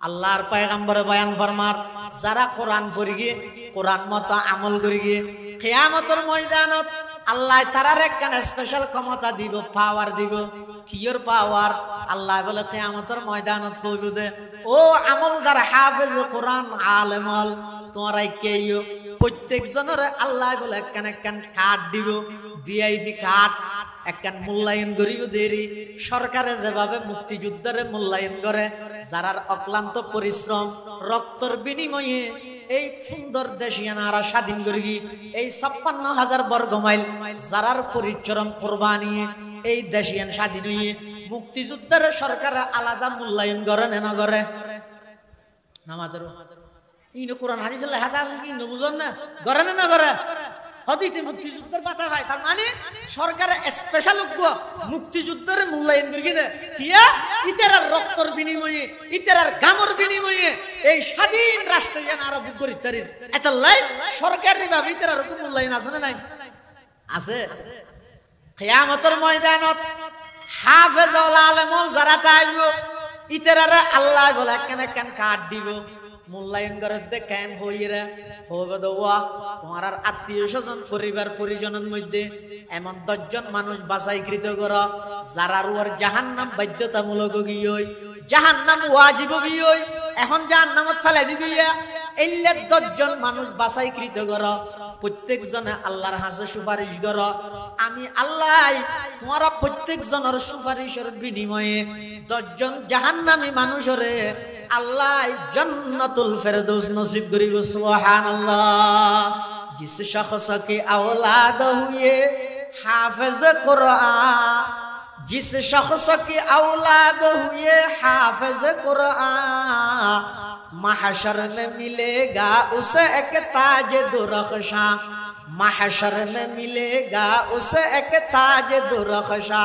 আল্লাহর পয়গম্বরে বয়ান ফরমার যারা কোরআন পড়ি গিয়ে কোরআন মতো আমল করি গিয়ে কিয়ামতের ময়দানত আল্লাহ তারার একখানে স্পেশাল ক্ষমতা দিব, পাওয়ার দিব। কিয়র পাওয়ার? আল্লাহ বলে কিয়ামতের ময়দানত কইব দে ও আমলদার হাফেজ কোরআন আলেমল তোমরা কেইও প্রত্যেক জনের আল্লাহ বলে একখানে কার্ড দিব, ভিআইপি কার্ড একখান মূল্যায়ন করিও দেরি। সরকারে যেভাবে মুক্তিযুদ্ধরে মূল্যায়ন করে যারার অক্লান্ত পরিশ্রম রক্তর বিনিময়ে এই সুন্দর দেশিয়ানারা স্বাধীন করি, এই 56,000 বর্গ মাইল যারার পরিশ্রম কোরবানি এই দেশিয়ান স্বাধীন হয়ে মুক্তিযুদ্ধের সরকার আলাদা মূল্যায়ন করে না করে নামাজের ইনো কোরআন হাদিস লেখা কি বুঝন না করে না করে হদিতে মুক্তিযুদ্ধের পাতা ভাই। তার মানে সরকারের স্পেশাল মুক্তিযুদ্ধের মূল্যায়ন করে দেয় কিয়া ইতারার রক্তর বিনিময়ে ইতারার গামর বিনিময়ে এই স্বাধীন রাষ্ট্র যেন আরো করিতারির এত লাই সরকারি ভাবে ইতারার মূল্যায়ন আছে না নাই? আছে। কিয়ামতের ময়দানত হাফেজুল আলেমুল যারা তাইব ইতারারে আল্লাহ বলে কেন কাট দিব মূল্যায়ন করে দেখেন হইরা হবে দেওয়া তোমার আত্মীয় স্বজন পরিবার পরিজনের মধ্যে এমন 10 জন মানুষ বাছাইকৃত কর যারা রুয়ার জাহান্নাম বাধ্যতামূলক গিয়ে জাহান্নাম ওয়াজিব গিয়ে এখন জাহান্নামত ফেলে দিবি এইলে 10 জন মানুষ বাছাইকৃত কর প্রত্যেক জনে আল্লাহর হাতে সুপারিশ কর আমি আল্লাহ তোমারা প্রত্যেক জনের সুপারিশের বিনিময়ে 10 জন জাহান্নামী মানুষরে अल्लाह जन्नतुल फिरदौस नसीब करीब सुबहानल्लाह। जिस शख्स के औलाद हुए हाफिज कुरान, जिस शख्स के औलाद हुए हाफिज कुरान महशर में मिलेगा उसे एक ताज दुरख्शा, महशर में मिलेगा उसे एक ताज दुरख्शा।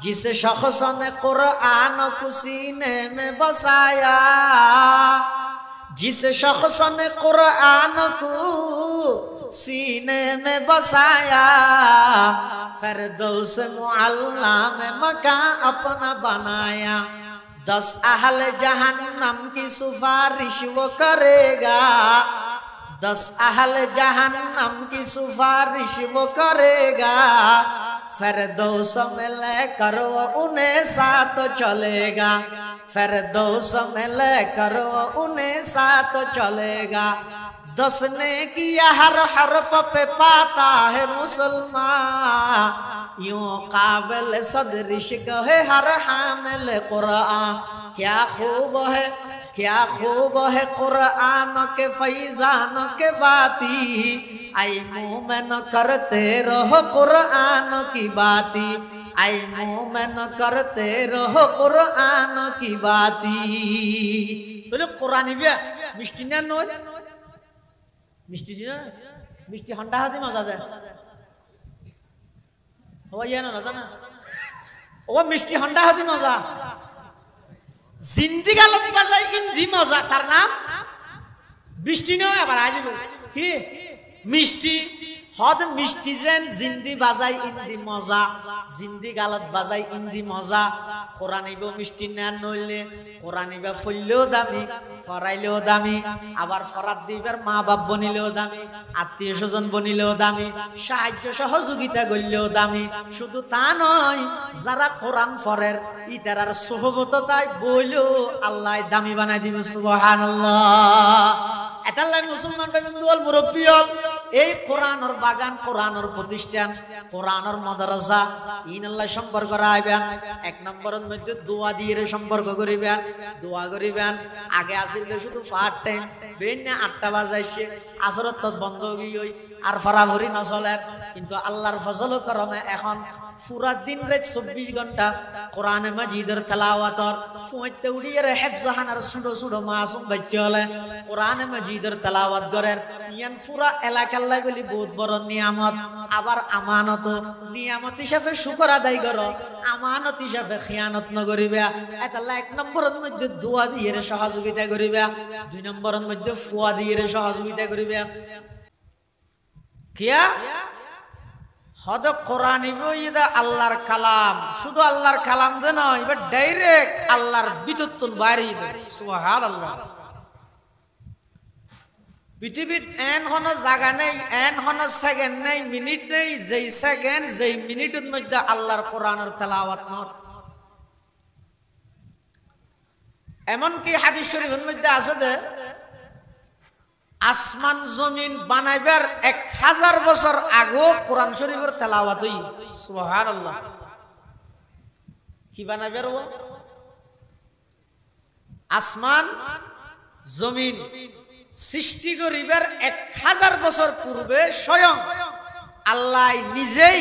जिस शख्स ने कुरान को सीने में बसाया, जिस शख्स ने कुरान को सीने में बसाया फिरदौस मुअल्ला में मकान अपना बनाया। 10 अहल जहन्नम की सिफारिश वो करेगा, 10 अहल जहन्नम की सिफारिश वो करेगा। फिरदौस में लेकर वो उन्हें साथ चलेगा, फिरदौस में लेकर वो उन्हें साथ चलेगा। 10 ने किया हर हरफ पे पाता है मुसलमान, यूं काबिल सदरिश्क है हर हामिल कुरान। क्या खूब है, क्या खूब है कुरान के फैजान के बाती, आई मोमिन करते रहो कुरान की बाती, आई मोमिन करते रहो कुरान की बाती। तो कुरानी भी मिष्टी ना नोय मिष्टी जी ना मिष्टी हंडा हाथी मजा दे वो ये ना ना वो मिष्टी हंडा हाथी मजा जिंदगी आलोत बाजाय इंदी मजा तार नाम मिष्टी नय आबार आज কি মিষ্টি হদ মিষ্টি যেন জিন্দি বাজাই ইন্দি মজা, জিন্দি গালত বাজাই ইন্দি মজা। কোরআনিব মিষ্টি না নইলে কোরআনিবা ফললেও দামি, ফরাইলেও দামি, আবার ফরাত দিবার মা বাপ বনিলেও দামি, আত্মীয় স্বজন বনিলেও দামি, সাহায্য সহযোগিতা করলেও দামি। শুধু তা নয়, যারা কোরআন পড়ের ইতারার সোহবততায় বইলেও আল্লাহ দামি বানাই দিবে সুবহানাল্লাহ। এতাল্লাই মুসলমান ভাই বন্ধু হল মুরব্বী হল এই কোরআনের বাগান কোরআনের প্রতিষ্ঠান কোরআনের মাদ্রাসা ইনাল্লাহ সম্পর্ক রাখবেন। 1 নম্বরের মধ্যে দোয়া দিয়ে সম্পর্ক করিবেন, দোয়া করিবেন। আগে আসিল শুধু পার্ট টাইম বেনে 8টা বাজাইছে আসরত তো বন্ধ গিয়ে আর ফরাফরি নচলের, কিন্তু আল্লাহর ফজল করমে এখন পুরা দিন রাত 24 ঘন্টা কোরআনে মাজিদের তেলাওয়াতর ফুঁইতে উড়িয়ে হেফজাহানার ছোট ছোট মাসুম বাচ্চা হলে কোরআনে মাজিদের তেলাওয়াত করেন। ইয়ান পুরা এলাকার লাই বলি বহুত বড় নিয়ামত, আবার আমানত। নিয়ামত হিসাবে শুকর আদায় করো, আমানত হিসাবে খিয়ানত নকরিবা। এতাল্লা 1 নম্বরের মধ্যে দোয়া দিয়ে সহযোগিতা করিবা, 2 নম্বরের মধ্যে ফুয়া দিয়ে সহযোগিতা করিবা। কিয়া হদ কোরআন ইদা আল্লাহর কালাম, শুধু আল্লাহর কালাম যে নয়, এবার ডাইরেক্ট আল্লাহর বিতুত্তুল বাইরে। সুবহানাল্লাহ। পৃথিবীত এন হন জায়গা নেই, এন হন সেকেন্ড নেই, মিনিট নেই, যেই সেকেন্ড যেই মিনিটের মধ্যে আল্লাহর কোরআনের তেলাওয়াত নয়। এমনকি হাদিস শরীফের মধ্যে আছে যে আসমান জমিন বানাইবার 1000 বছর আগেও কোরআন শরীফের তেলাওয়াত হই। সুবহানাল্লাহ। কি বানাইবার? আসমান জমিন সৃষ্টি করিবার 1000 বছর পূর্বে স্বয়ং আল্লাহ নিজেই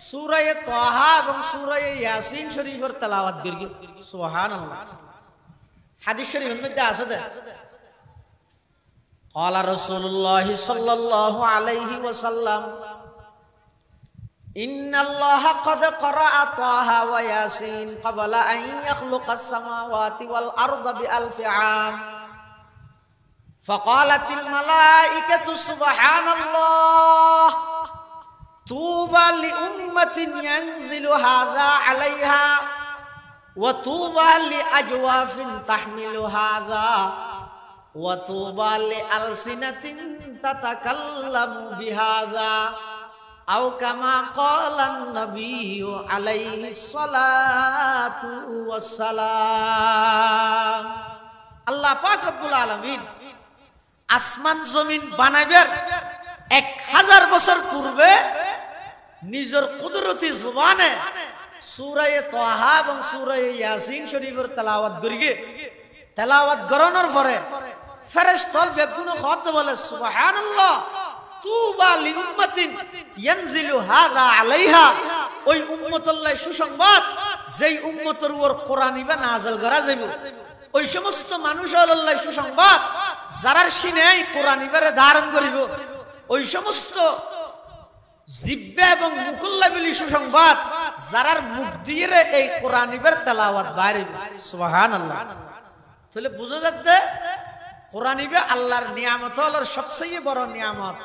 সূরা তাহা এবং সূরা ইয়াসিন শরীফের তেলাওয়াত করি। সুবহানাল্লাহ। হাদিস শরীফের মধ্যে আছে যে قال رسول الله صلى الله عليه وسلم إن الله قد قرأ طه وياسين قبل أن يخلق السماوات والأرض ب1000 عام فقالت الملائكة سبحان الله طوبى لأمة ينزل هذا عليها وطوبى لأجواف تحمل هذا وطوبى لألسنة تتكلم بهذا أو كما قال النبي عليه الصلاة والسلام। আল্লাহ পাক রব্বুল আলামিন আসমান জমিন বানাইবার 1000 বছর পূর্বে নিজের কুদরতি জবানে সূরা তাহা এবং সূরা ইয়াসিন শরীফের তেলাওয়াত করিগে। তেলাওয়াত করানোর পরে ফেরেশতাল বেগুন খত বলে সুবহানাল্লাহ তুবা লিউম্মাতিন ইয়ানজিলু হাযা আলাইহা। ওই উম্মতুল্লাহ সুসংবাদ যেই উম্মতের উপর কোরআন ইবা নাযিল করা যাইবে। ওই সমস্ত মানুষ আল্লাহ সুসংবাদ যারার সিনেই কোরআন ইবারে ধারণ করিব। ওই সমস্ত জিহ্বা এবং মুকুল্লা বিলি সুসংবাদ যারার মুখ দিয়ে এই কোরআন ইবার তেলাওয়াত বাইরিবে। সুবহানাল্লাহ। তাহলে বুঝা যাচ্ছে কোরআন ইবে আল্লাহর নিয়ামত, আল্লাহর সবচেয়ে বড় নিয়ামত।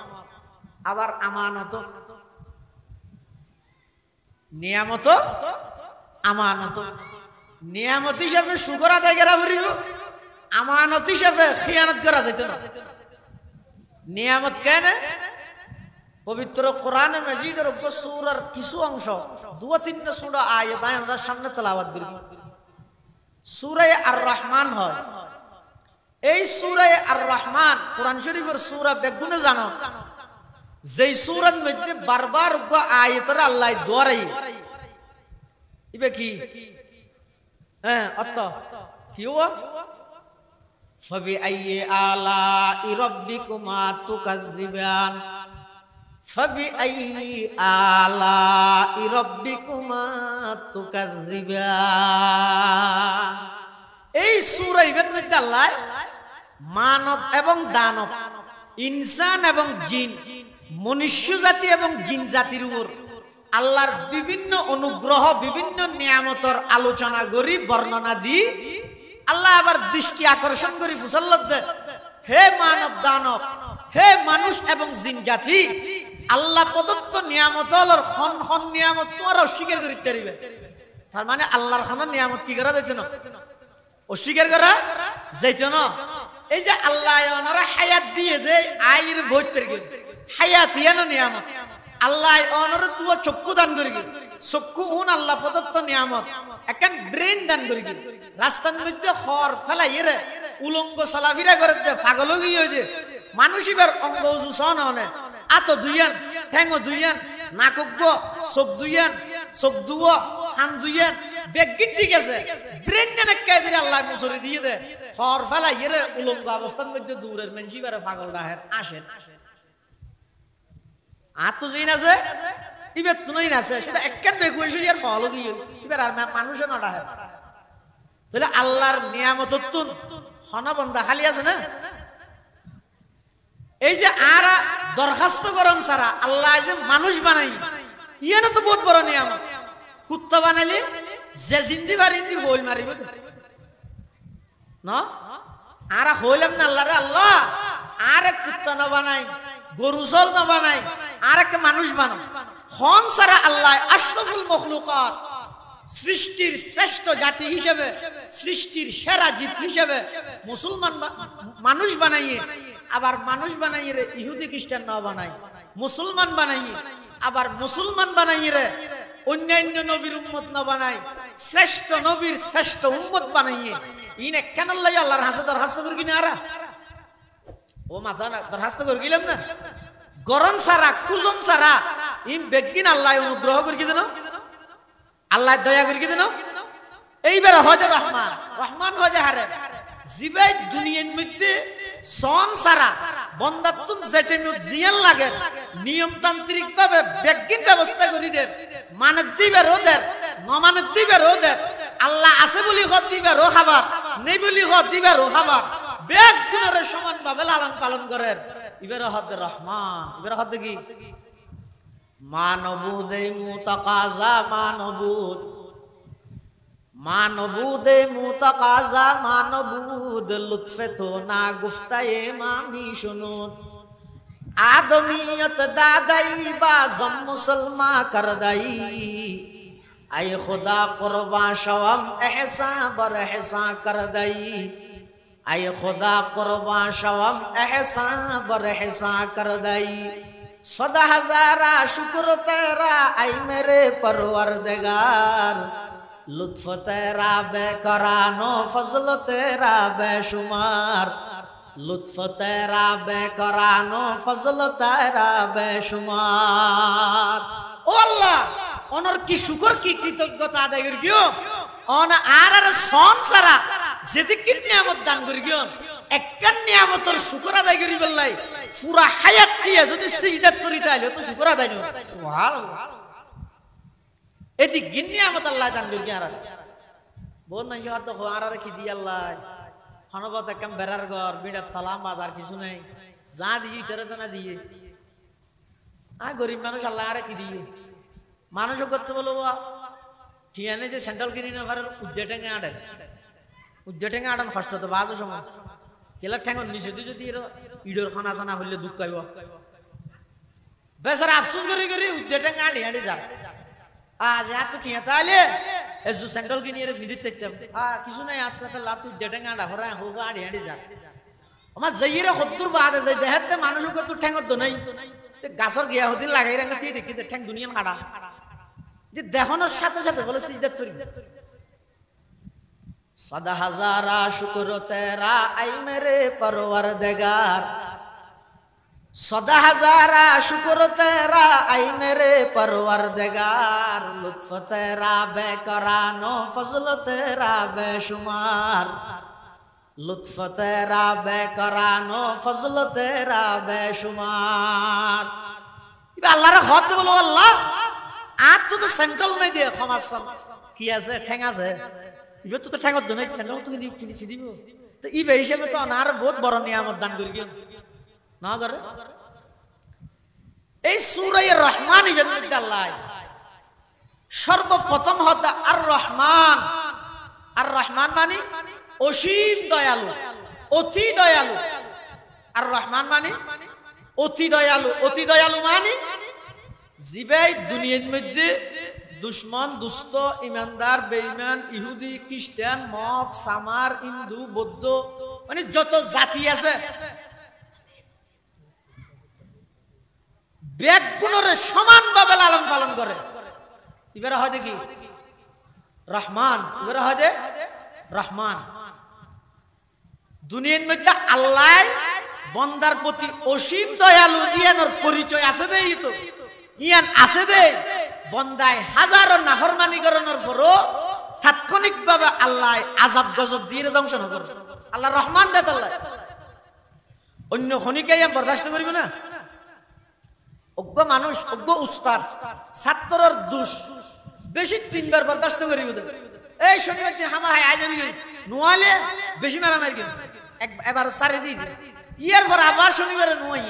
আবার আমানত, নিয়ামত আমানত। নিয়ামত হিসাবে শুকর আদায় করা পড়িব, আমানত হিসাবে খিয়ানত করা যাইত না। নিয়ামত কেন? পবিত্র কোরআন মাজিদের সূরার কিছু অংশ 2-3 সূরা আয়াত আমরা সামনে তেলাওয়াত করি। সূরা আর রহমান হয়। এই সূরা আর রহমান কোরআন শরীফের সূরা বেগুনে জানো, যেই সূরার মধ্যে বারবার আয়াতের আল্লাহ দোয়ারাই ইবে কি হ্যাঁ অর্থ কি ও ফাবিআইয়ি আলা'i রাব্বিকুমা তুকাজ্জিবান ফাবিআইয়ি আলা'i রাব্বিকুমা তুকাজ্জিবান। এই সূরা এর মধ্যে আল্লাহ মানব এবং দানব, ইনসান এবং জিন, মনুষ্য জাতি এবং জিন জাতির উপর আল্লাহর বিভিন্ন অনুগ্রহ, বিভিন্ন নিয়ামতের আলোচনা করি, বর্ণনা দি আল্লাহ আবার দৃষ্টি আকর্ষণ করি ফুসাল্লাতে, হে মানব দানব, হে মানুষ এবং জিন জাতি, আল্লাহ প্রদত্ত নিয়ামত হলোর খন খন নিয়ামত তোমরা অস্বীকার করিতে পারিবে। তার মানে আল্লাহর খন নিয়ামত কি করা যাইত না, অস্বীকার করা যাইত না। এই যে আল্লাহ ওনারা হায়াত দিয়ে দেয়, আয়ের ভৈতের হায়াত ইয়ানো নিয়ামত। আল্লাহ ওনারা দুয়া চক্ষু দান করি, চক্ষু উন আল্লাহ প্রদত্ত নিয়ামত। এখন ব্রেন দান করি, রাস্তার মধ্যে খড় ফেলাই এরে উলঙ্গ চলাফিরা করে পাগল গিয়ে যে মানুষ এবার অঙ্গ উজু সনে আত দুইয়ান, ঠ্যাঙ দুইয়ান, নাকক চোখ দুইয়ান, চোখ দুয়, হান দুইয়ান, বেগিন ঠিক আছে, ব্রেন নেকাই দিয়ে আল্লাহ মুসরি দিয়ে দে খড় ফেলাই এরে উলঙ্গ অবস্থার মধ্যে দূরের মানুষ এবারে পাগল রাহের আসেন আত জিন আছে ইবে তুনই আছে, সেটা একখান বেগুয়েছে এর ফল দিয়ে এবার আর মানুষে না ডাহে। তাহলে আল্লাহর নিয়ামত তুন হনা বন্ধা খালি আছে না। এই যে আর দরখাস্ত করন সারা আল্লাহ যে মানুষ বানাই ইয়ে না তো বহুত বড় নিয়ামত। কুত্তা বানাইলে যে জিন্দি বারিন্দি হইল মারিব না, আর হইলাম না আল্লাহ রে আল্লাহ আর কুত্তা না বানাই, গরু চল না বানাই, আর একটা মানুষ বানাও, খন সারা আল্লাহ আশরাফুল মখলুকাত সৃষ্টির শ্রেষ্ঠ জাতি হিসেবে সৃষ্টির সেরা জীব হিসেবে মুসলমান মানুষ বানাইয়ে আবার মানুষ বানাইয়ে রে ইহুদি খ্রিস্টান না বানাই মুসলমান বানাইয়ে আবার মুসলমান বানাইয়ে রে অন্যান্য নবীর উম্মত না বানাই শ্রেষ্ঠ নবীর শ্রেষ্ঠ উম্মত বানাইয়ে ইনে কেন আল্লাহ আল্লাহর হাসে দরখাস্ত করি কিনা আরা ও মাথা দরখাস্ত করে গেলাম না গরম সারা কুজন সারা ইম বেগিন আল্লাহ অনুগ্রহ করে দেন আল্লাহ দয়া করে দেন এইবার হজে রহমান রহমান হজে হারে জিবাই দুনিয়ার মধ্যে সন সারা বন্দাতুন যেটেনু জিয়ান লাগে নিয়মতান্ত্রিক ভাবে বেগিন ব্যবস্থা করে দেন মানে দিবে রোদের নমানে দিবে রোদের আল্লাহ আছে বলি হদ দিবে রো খাবার নেই বলি হদ দিবে রো খাবার বেগ গুণের সমান ভাবে লালন পালন করেন ইবের হদ রহমান ইবের হদ কি মানবুদ মুতাকাজা মানবুদ মুতাকাজা মানবুদ লুৎফে তো না গুফতায়ে মামি শুনুন আদমিয়ত দাদাই বা জম মুসলমা করদাই আই খুদা কুরবা শওম এহসা बर এহসা করদাই आय खुदा कुर्बा शवम एहसान बर एहसान कर दई सदा हजारा शुक्र तेरा आई मेरे परवरदिगार लुत्फ तेरा बेकरानो फजल तेरा बेशुमार लुत्फ तेरा बेकरानो फजल तेरा बेशुमार ओ अल्लाह ओनर की शुक्र की कृतज्ञता आदाय करियो ओन आर सोन सारा যেদিকে নিয়ামত দান করি গিয়ন একখান নিয়ামতের শুকর আদায় করি বললাই পুরা হায়াত দিয়ে যদি সিজদাত করি তাইলে তো শুকর আদায় নয় সুবহানাল্লাহ এদি গিন নিয়ামত আল্লাহ দান করি আর বোন মানুষ হয়তো আর কি দি আল্লাহ হনবত একদম বেরার ঘর বিড়া তালা বাজার কিছু নেই যা দিয়ে তেরে না দিয়ে গরিব মানুষ আল্লাহ আর কি দিয়ে মানুষ করতে বলবো ঠিয়ানে যে সেন্ট্রাল কিনি না পারে উদ্দেটেঙ্গে আডেন উদ্দেটেঙ্গে আডান কষ্ট তো বাজো সময় কেলা ঠেঙ্গর নিচে দিয়ে যদি ইডোর খানা জানা হইলে দুঃখ পাইব বেচারা আফসোস করি করি উদ্দেটেঙ্গে আডি আডি যার আজ এত ঠিয়া তাহলে এজু সেন্ট্রাল কিনি এর ফিদিত থাকতাম কিছু নাই আপনাদের লাভ উদ্দেটেঙ্গে আডা ভরা হোক আডি আডি যার আমার যাইরে সত্তর বাদে যাই দেখাতে মানুষ কত ঠেঙ্গর তো নাই গাছর গিয়া হদিন লাগাই রাখা তুই দেখি ঠেং দুনিয়া কাটা যে দেখানোর সাথে সাথে বলে সিজদাত করি सदा हजारा शुक्र तेरा आई मेरे परवरदिगार सदा हजारा शुक्र तेरा आई मेरे परवरदिगार लुत्फ तेरा बेकरानो फजल तेरा बेशुमार लुत्फ तेरा बेकरानो फजल तेरा बेशुमार अल्लाह रे हद बोलो अल्लाह आज तो सेंट्रल नहीं दे खमास की আছে ঠেং আছে ইবে তো ঠেঙ্গত দনে সেন্ট্রাল তো দিব তো ইবে হিসেবে তো আনার বহুত বড় নিয়ামত দান করি গেল না করে এই সূরা রহমান ইবের মধ্যে আল্লাহ সর্বপ্রথম হতা আর রহমান মানে অসীম দয়ালু অতি দয়ালু আর রহমান মানে অতি দয়ালু মানে জিবাই দুনিয়ার মধ্যে दुश्मन दुस्त ईमानदार बेईमान इहुदी ख्रिस्टान मक सामार हिंदू बौद्ध माने যত জাতি আছে বেগুনরে সমান ভাবে লালন পালন করে এবারে হয় কি রহমান এবারে হয় রহমান দুনিয়ার মধ্যে আল্লাহ বান্দার প্রতি অসীম দয়ালু ইয়ানোর পরিচয় আছে দেই তো ইয়ান আছে দেই বন্দায় হাজারো নাফরমানি করানোর পরও তাৎক্ষণিকভাবে আল্লাহ আযাব গজব দিয়ে ধ্বংস না করে আল্লাহ রহমান দেত আল্লাহ অন্য খনিকাই বরদাস্ত করবে না অজ্ঞ মানুষ অজ্ঞ উস্তাদ ছাত্রর দোষ বেশি তিনবার বরদাস্ত করিবে এই শনিবার দিন হামা হাই আজাবি নোয়ালে বেশি মারামারি গেল এবার সারি দি ইয়ার পর আবার শনিবারে নোয়াই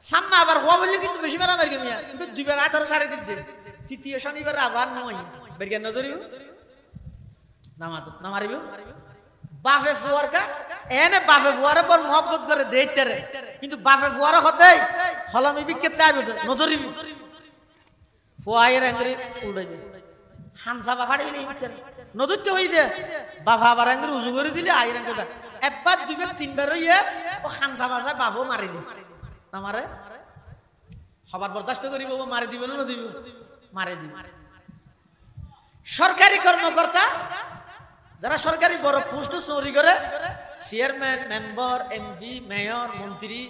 সামনে আবার হওয়া বললে কিন্তু বেশি মারামারি গেল কিন্তু দুইবার আধার সারি দিচ্ছে তৃতীয় শনিবার আবার নোয়াই বেরগান না ধরিব না মারিব বাফে ফুয়ারকা এনে বাফে ফুয়ারে পর মোহব্বত করে দেইতে রে কিন্তু বাফে ফুয়ারে হতে হলামি বিকে তাইবে নদরিবি ফুয়াইয়ের আঙ্গুরি উল্টাই দে হামসা বাফাড়ি নদীতে হই দে বাফা আবার আঙ্গুরি উজু করে দিলে আইয়ের আঙ্গুরি একবার দুইবার তিনবার হইয়ে ও খানসা বাসা বাফও মারি দি না মারে সবার বরদাস্ত করিব মারি দিবে না দিব মারি দিব সরকারি কর্মকর্তা যারা সরকারি বড় পোস্ট চুরি করে চেয়ারম্যান মেম্বার এমপি মেয়র মন্ত্রী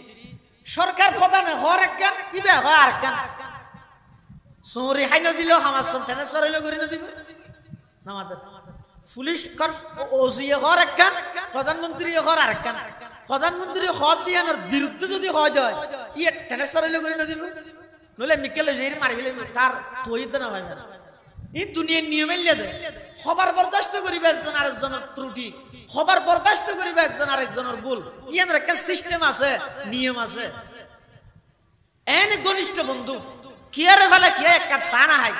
সরকার প্রধান হওয়ার একখান ইবে হয় আর একখান চুরি হাইন দিলেও আমার সব ট্রান্সফার হইলেও করে দিব আমাদের পুলিশ ওসিএ হওয়ার একখান প্রধানমন্ত্রী হওয়ার আর একখান প্রধানমন্ত্রী হওয়ার দিয়ে বিরুদ্ধে যদি হয় যায় ইয়ে ট্রান্সফার হইলেও করে দিব নইলে মিকেল মারি ফেলে কার তুই না হয় না এই দুনিয়ার নিয়ম এলিয়ে দেয় সবার বরদাস্ত করিবে একজন আরেকজনের ত্রুটি সবার বরদাস্ত করিবে একজন আরেকজনের ভুল ইয়াদের একটা সিস্টেম আছে নিয়ম আছে এনে ঘনিষ্ঠ বন্ধু কিয়ারে ফেলে কিয়া এক কাপ চা না হাই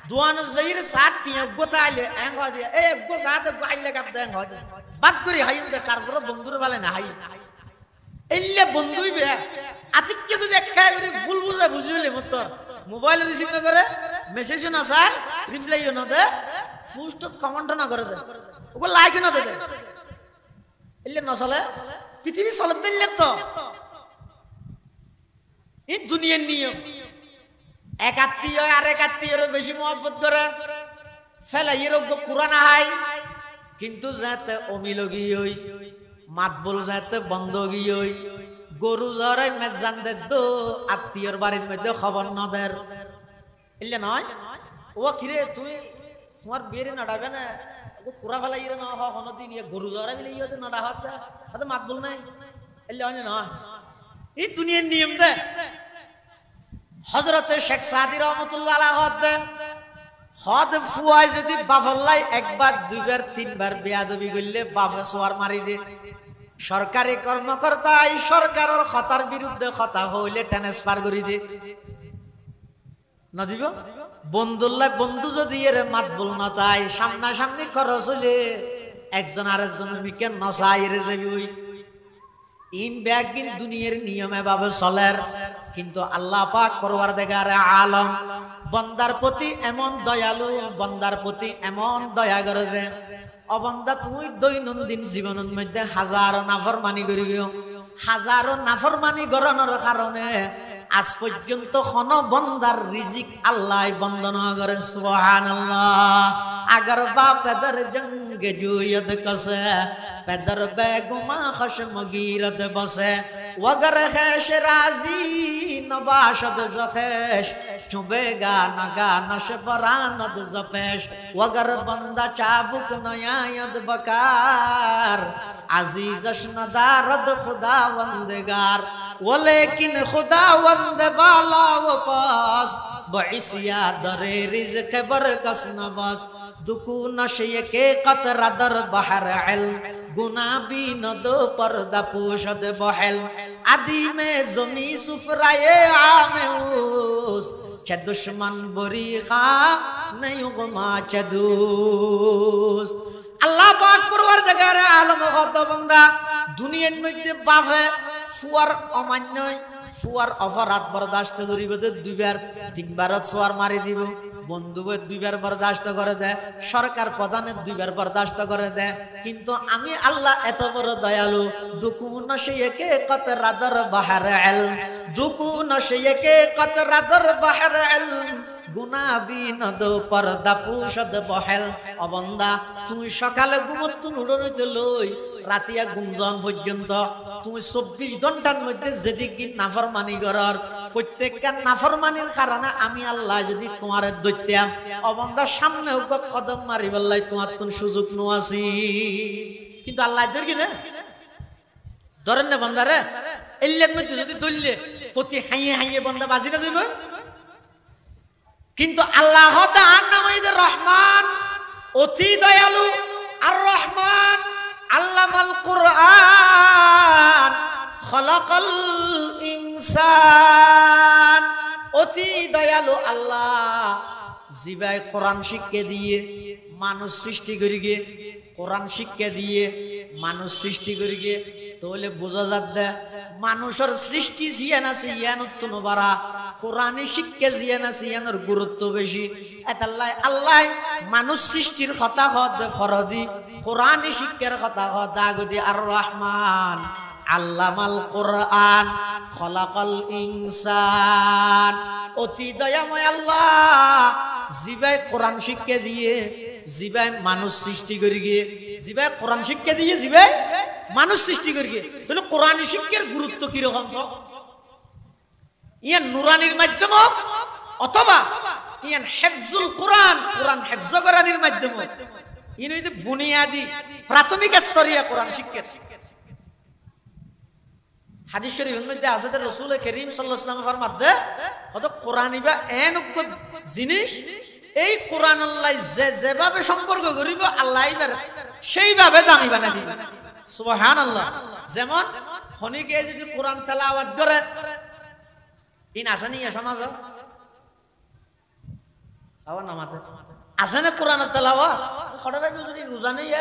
দোয়ানো যাইরে সাত তিয়া গোতা আইলে এং হয় দিয়া এই এক গো সাত আইলে কাপ দেং হয় বাক করি হাই দে তারপরে বন্ধুর ফেলে না হাই এলিয়ে বন্ধুই বে আতিককে যদি একা করে ভুল বুঝে বুঝিলে মত মোবাইল রিসিভ না করে মেসেজও না চায় রিপ্লাইও না দে পোস্টত কমেন্ট না করে দে ওকে লাইক না দে এলে না চলে পৃথিবী চলে দিলে তো এই দুনিয়ার নিয়ম এক আত্মীয় আর এক আত্মীয়ের বেশি মহব্বত করে ফেলাই রোগ কুরান হাই কিন্তু যাতে অমিলগি হই মাত বল যাতে বন্ধ গিয়ে হই গরু জরাই মেজান দে দো আত্মীয়র বাড়ির মধ্যে খবর না দের এলে নয় ও কিরে তুমি তোমার বিয়ে নাড়াবে না কুড়া ফেলাই রে না হনদিন গরু জরাই বলে ইয়ে নাড়া হাত মাত বল নাই এলে হয় না এই দুনিয়ার নিয়ম দে হযরতে শেখ সাদি রহমাতুল্লাহ আলাইহি হদ ফুয়ায় যদি বাফল্লাই একবার দুইবার তিনবার বেয়াদবি করলে বাফে সোয়ার মারি দে সরকারি কর্মকর্তা এই সরকারের খতার বিরুদ্ধে কথা হইলে ট্রান্সফার করে দে না দিব বন্ধুল্লাহ বন্ধু যদি এর মাত বল না তাই সামনাসামনি খরচ হইলে একজন আরেকজনের মিকে নসাই রে যাবি ওই ইন ব্যাগিন দুনিয়ার নিয়মে ভাবে চলের কিন্তু আল্লাহ পাক পরওয়ারদিগার আলম বান্দার প্রতি এমন দয়ালু বান্দার প্রতি এমন দয়া করে দে ও বান্দা তুই দৈনন্দিন জীবনের মধ্যে হাজারো নাফরমানি করি গিয়ে হাজারো নাফরমানি গরনের কারণে আজ পর্যন্ত কোন বান্দার রিজিক আল্লাহ বন্ধ না করে সুবহানাল্লাহ আগার বাপ পেদর জঙ্গে জুয়ত কসে পেদর বেগুমা খশম গিরত বসে ওগর খেশ রাজি নবাশদ জখেশ চুবেগা নগা নশ বরানদ জপেশ ওগর বন্দা চাবুক নয়ায়দ বকার আজিজশ নদারদ খুদাवंदगार वो लेकिन खुदावंद बाला वो पास बइसिया दरे रिज़्क़ बरकस नवास दुकू नशे के कतरा दर बहर इल्म गुना भी न दो पर्दा पोशद बहल आदि में ज़मी सुफराए आमेउस च दुश्मन बुरी खा नहीं गुमा चदूस अल्लाह पाक परवरदिगार आलम खत बंदा दुनियार मध्य बाफे ফুয়ার অমান্য ফুয়ার অপরাধ বরদাস্ত করিব দুইবার তিনবার সোয়ার মারি দিব বন্ধুকে দুইবার বরদাস্ত করে দেয় সরকার প্রধানের দুইবার বরদাস্ত করে দেয় কিন্তু আমি আল্লাহ এত বড় দয়ালু দুকু নশিয়েকে কতরাদর বাহার ইলম দুকু নশিয়েকে কতরাদর বাহার ইলম গুনা বিনদ পর্দা পুষদ বহেল অবন্দা তুমি সকালে ঘুমত নুড়তে লই রাতিয়া গুমজন পর্যন্ত তুমি 24 ঘন্টার মধ্যে যেদিকে নাফরমানি করার প্রত্যেকটা নাফরমানির কারণে আমি আল্লাহ যদি তোমারে দইতাম অবন্দা সামনে হোক কদম মারি বললাই তোমার কোন সুযোগ নো আসি কিন্তু আল্লাহ ধর কি না ধরেন না বান্দারে এল্লের মধ্যে যদি দইলে প্রতি হাইয়ে হাইয়ে বান্দা বাজি না যাবে কিন্তু আল্লাহ তাআলা নামে রহমান অতি দয়ালু আর রহমান আল্লামাল কুরআন খলাকাল ইনসান অতি দয়ালু আল্লাহ জিবায় কোরআন শিক্ষা দিয়ে মানুষ সৃষ্টি করি গে কোরআন শিক্ষা দিয়ে মানুষ সৃষ্টি করি গে তাহলে বোঝা যাচ্ছে মানুষের সৃষ্টি জিয়ান আছে ইয়ান উত্তনো বাড়া কোরআনে শিক্ষা জিয়ান আছে ইয়ানোর গুরুত্ব বেশি এতাল্লাই আল্লাহ মানুষ সৃষ্টির কথা হদ ফরদি কোরআনে শিক্ষার কথা হদ দাগদি আর রহমান আল্লামাল কোরআন খলাকাল ইনসান অতি দয়াময় আল্লাহ জিবাই কোরআন শিক্ষা দিয়ে জিবাই মানুষ সৃষ্টি করে গিয়ে জিবাই কোরআন শিক্ষা দিয়ে জিবাই মানুষ সৃষ্টি করে গিয়ে তাহলে কোরআন শিক্ষার গুরুত্ব কিরকম ইয়ান নুরানির মাধ্যম অথবা ইয়ান হেফজুল কোরআন কোরআন হেফজ কোরআনের মাধ্যম ইন হইতে বুনিয়াদি প্রাথমিক স্তরীয় কোরআন শিক্ষা হাদিস শরীফের মধ্যে আছে যে রাসূল করিম সাল্লাল্লাহু আলাইহি ওয়াসাল্লাম ফরমাতে কত কোরআনই বা এনক জিনিস এই কোরআন আল্লাহ যেভাবে সম্পর্ক করিব আল্লাহ সেইভাবে দামি বানাই দিবে সুবহানাল্লাহ যেমন খনিকে যদি কোরআন তেলাওয়াত করে ইন আসেনি সমাজ সাওয়া নামাতে আসেনে কোরআন তেলাওয়াত খড়া ভাই যদি রোজা নেই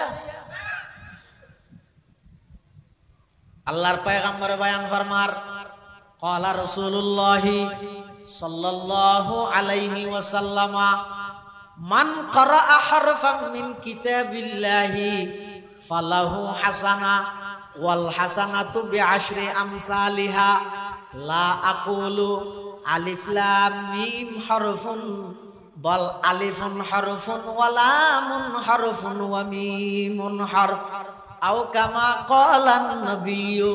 আল্লাহর পয়গম্বর বয়ান ফরমার ক্বালা রাসূলুল্লাহ সাল্লাল্লাহু আলাইহি ওয়াসাল্লাম মান ক্বারাআ হারফান মিন কিতাবিল্লাহি ফালাহু হাসানা ওয়াল হাসানাতু বিআশরি আমসালিহা লা আকুলু আলিফ লাম মিম হারফুন বল আলিফুন হারফুন ওয়া লামুন হারফুন ওয়া মিমুন হারফ আও কামা ক্বালান নবিয়্যু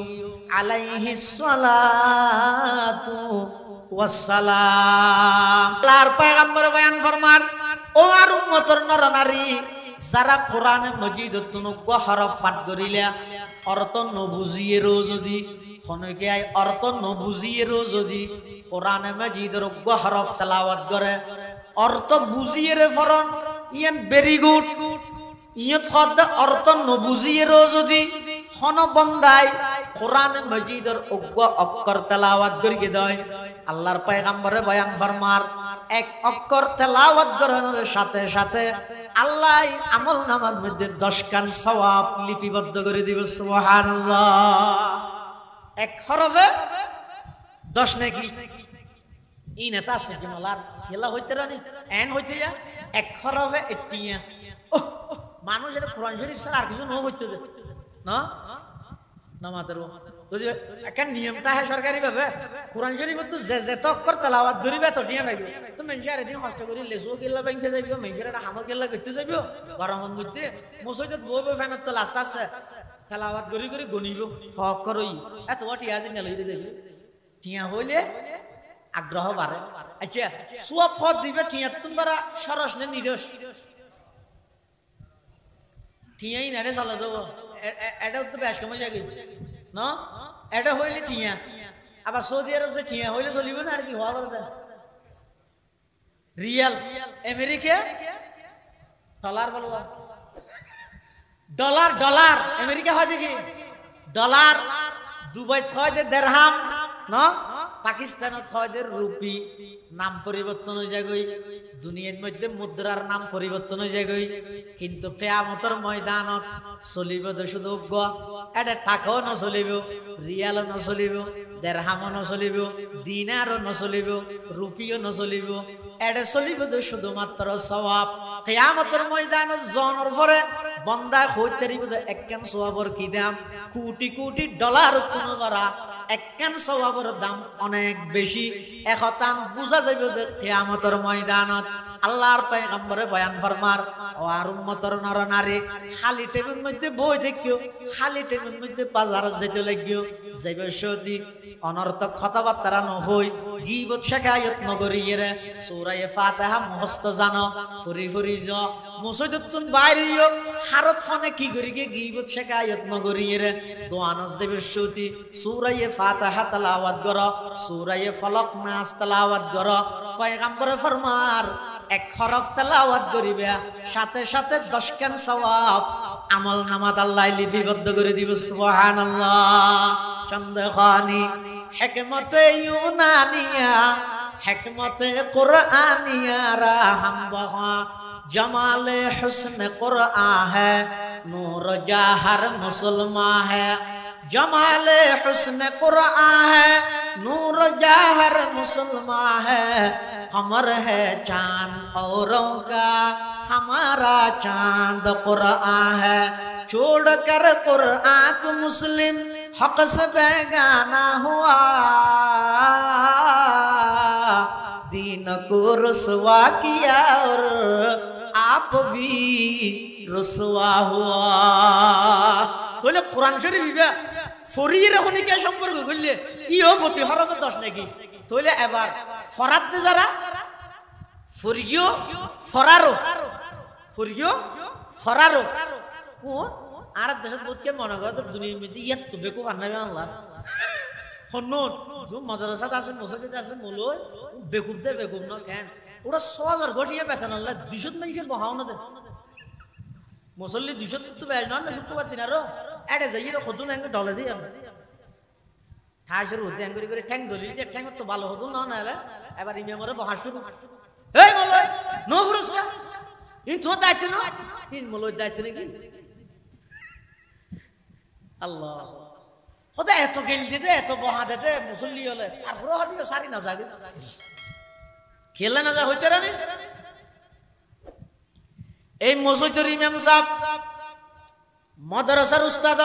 আলাইহিস সালাতু ওয়াস সালাম আল্লাহর পয়গম্বর বয়ান ফরমান ও আর উম্মতর নর নারী যারা কোরআনে মজিদত নগ্য হরফ পাঠ করিলা অর্থ নবুজিয়েরও যদি খনকে আই অর্থ নবুজিয়েরও যদি কোরআনে মজিদের নগ্য হরফ তেলাওয়াত করে অর্থ বুঝিয়েরে ফরন ইয়ান ভেরি গুড ইয়ত খদ অর্থ নবুজিয়েরও যদি খন বন্দাই কোরআন মজিদের অজ্ঞ অক্ষর তেলাওয়াত করিয়ে দেয় আল্লাহর পয়গম্বরে বয়ান ফরমার এক অক্ষর তেলাওয়াত করানোর সাথে সাথে আল্লাহ আমল নামার মধ্যে 10 কান সওয়াব লিপিবদ্ধ করে দিবে সুবহানাল্লাহ এক হরফে 10 নেকি ই নেতা সুবহানাল্লাহ খেলা হইতে রানি এন হইতে যা এক হরফে এটিয়া মানুষ এটা কোরআন শরীফ ছাড়া আর কিছু ন হইতে দে না নামাতের যদি একটা নিয়মটা হয় সরকারি ভাবে কোরআন শরীফত তো যে তক্কর তেলাওয়াত করিবে তো টিয়া পাইবে তো মেনজার এদিন কষ্ট করি লেসো কেলা বাইতে যাইবো মেনজার এটা হামা কেলা করতে যাইবো গরমন মধ্যে মসজিদত বইবে ফ্যানত তো লাস্ট আছে তেলাওয়াত করি করি গনিব হক করই এত টিয়া যে লইতে যাইবে টিয়া হইলে আগ্রহ বাড়ে আচ্ছা সওয়াব ফত দিবে টিয়া তোমরা সরস নে নিদোষ টিয়াই না রে চলে দেবো এটা তো বেশ কমে যাবে না এটা হইলে টিয়া আবার সৌদি আরব যে টিয়া হইলে চলিবে না আর কি হওয়া বলতে রিয়াল আমেরিকা ডলার বলবো ডলার ডলার আমেরিকা হয় দেখি ডলার দুবাই হয় যে দিরহাম না পাকিস্তানত হয় যে রুপি নাম পরিবর্তন হয়ে যায় দুনিয়ার মধ্যে মুদ্রার নাম পরিবর্তন হয়ে যায় কিন্তু কিয়ামতের ময়দানত চলিব শুধু এটা টাকাও নচলিব রিয়ালও নচলিব দিরহামও নচলিব দিনারও নচলিব রুপিও নচলিব এটা চলিব শুধুমাত্র সওয়াব কিয়ামতের ময়দানত জনের পরে বন্দা হইতে রিব একখান সওয়াবর কি দাম কোটি কোটি ডলার কোনো বারা একখান সওয়াবর দাম অনেক বেশি একতান বুঝা যাবে যে কিয়ামতের ময়দানত আল্লাহর পয়গম্বরে বয়ান ফরমার ও আর উম্মতের নর নারী খালি টেবিল মধ্যে বই দেখিও খালি টেবিল মধ্যে বাজার যেতে লাগিও যাইবে সতি অনর্থক কথাবার্তা নহই গীবত শিকায়ত নগরিয়ে সূরা ফাতিহা মুখস্থ জানো ফুরি ফুরি য মসজিদতুন বাইরিও হারত খানে কি করি গে গীবত শিকায়ত নগরিয়ে দোয়ানত যাইবে সতি সূরা ফাতিহা তেলাওয়াত কর সূরা ফালাক নাস তেলাওয়াত কর পয়গম্বরে ফরমার এক হরফ তেলাওয়াত করিবে সাথে সাথে 10 কান সওয়াব আমল নামাত আল্লাহ লিপিবদ্ধ করে দিবে সুবহানাল্লাহ চন্দ্রখানি হিকমতে ইউনানিয়া হিকমতে কুরআনিয়া রাহম বহা জমালে হুসন কুরআন है नूर जाहर मुसलमान है जमाले हुस्न कुरान है, नूर जाहर मुसलमान है, कमर है चांद औरों का, हमारा चांद कुरान है। छोड़ कर कुरान को मुस्लिम हक से बेगाना हुआ, दीन को रुसवा किया और आप भी रुसवा हुआ। তাহলে কোরআন শরীফ ইবা ফরির এখন কি সম্পর্ক করলে ইও ফতি হরফ 10 নাকি? তাহলে এবার ফরাতে যারা ফরিও ফরারো, ফরিও ফরারো ও আর দেশত বহুত কে মনে করে দুনিয়ার মধ্যে এত বেকুব আনবে আল্লাহ হন্নুন যে মাদ্রাসাত আছে মসজিদ আছে মুলয় বেকুব দে বেকুব না কেন ওরা 6000 ঘটিয়া বেতন আল্লাহ 200 মানুষের বহাও না দে মুসল্লি 200 তো বেজ না শুক্রবার দিন আরো এডে যাইরে খদুন আঙ্গ ডলে দি আমরা ঠাসের উদ্যান করে ঠ্যাং দলি যে ঠ্যাং তো ভালো হতো না নালে এবার ইমামরে বহা শুরু এই মুলয় নো ফুরস্কার ইন তো দায়িত্ব না ইন মুলয় দায়িত্ব নাকি আল্লাহ খোদা এত গেল দিতে এত বহা দিতে মুসল্লি হলে তারপরে হদিবে সারি না যাবে খেলে না যা হইতে রানি এই মসজিদের ইমাম সাহেব মাদ্রাসার উস্তাদ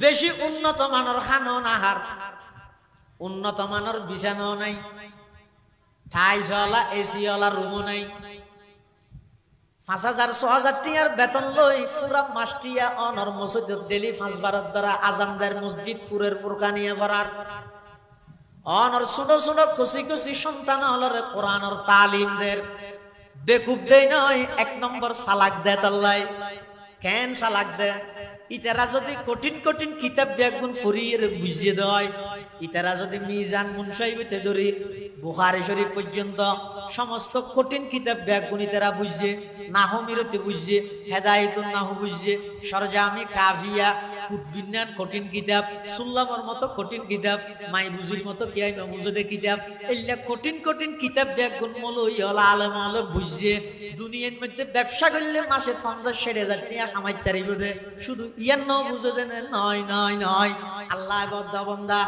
বেশি উন্নত মানের খানো আহার উন্নত মানের বিছানাও নাই ঠাইশওয়ালা এসিওয়ালা রুমও নাই 5000-6000 টিয়ার বেতন লই পুরা মাস্টিয়া অনর মসজিদ ডেলি 5 বারের দ্বারা আজানদার মসজিদ পুরের ফুরকানিয়া ফরার অনর ছোট ছোট কুচি কুচি সন্তান হলরে কোরআনের তালিম দের বেকুব দেই নয় 1 নম্বর সালাক দেয় আল্লাহ কেন সালাক দেয় ইতারা যদি কঠিন কঠিন কিতাব ব্যাগুন ফরিয়ের বুঝিয়ে দেয় ইতারা যদি মিজান মুনসাইবতে ধরি বুখারী শরীফ পর্যন্ত সমস্ত কঠিন কিতাব ব্যাগুন ইতারা বুঝে নাহু মিরতে বুঝে হেদায়েতুন নাহু বুঝে সরজামি কাফিয়া কুতবিন্নান কঠিন কিতাব সুল্লামর মতো কঠিন কিতাব মাই বুঝির মতো কিয়াই নবুজদে কিতাব এল্লা কঠিন কঠিন কিতাব ব্যাগুন মলই হল আলেম হল বুঝে দুনিয়ার মধ্যে ব্যবসা করলে মাসে 50-60 টাকা কামাইতে পারিব দে শুধু ইয়ান নবুজদে নয় নয় নয় আল্লাহ বন্দা বন্দা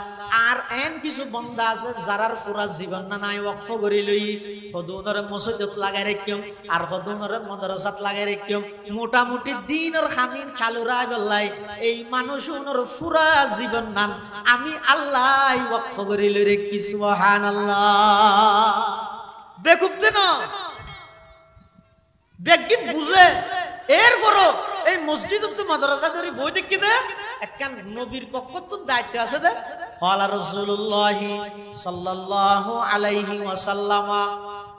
আর এন কিছু বন্দা আছে যারার পুরা জীবন না নাই ওয়াকফ করি লই হদুনরে মসজিদত লাগাই রাখিম আর হদুনরে মাদ্রাসাত লাগাই রাখিম মোটামুটি দিনের খামিন চালু রাই বললাই এই মানুষ ওনর পুরা জীবন নান আমি আল্লাহ ওয়াকফ করি লই রে কি সুবহানাল্লাহ বেকুব দে না বেগি বুঝে এরপরও এই মসজিদত মাদ্রাসা ধরে বই দেখি দে একখান নবীর পক্ষ তো দায়িত্ব আছে দে ক্বালা রাসূলুল্লাহ সাল্লাল্লাহু আলাইহি ওয়াসাল্লাম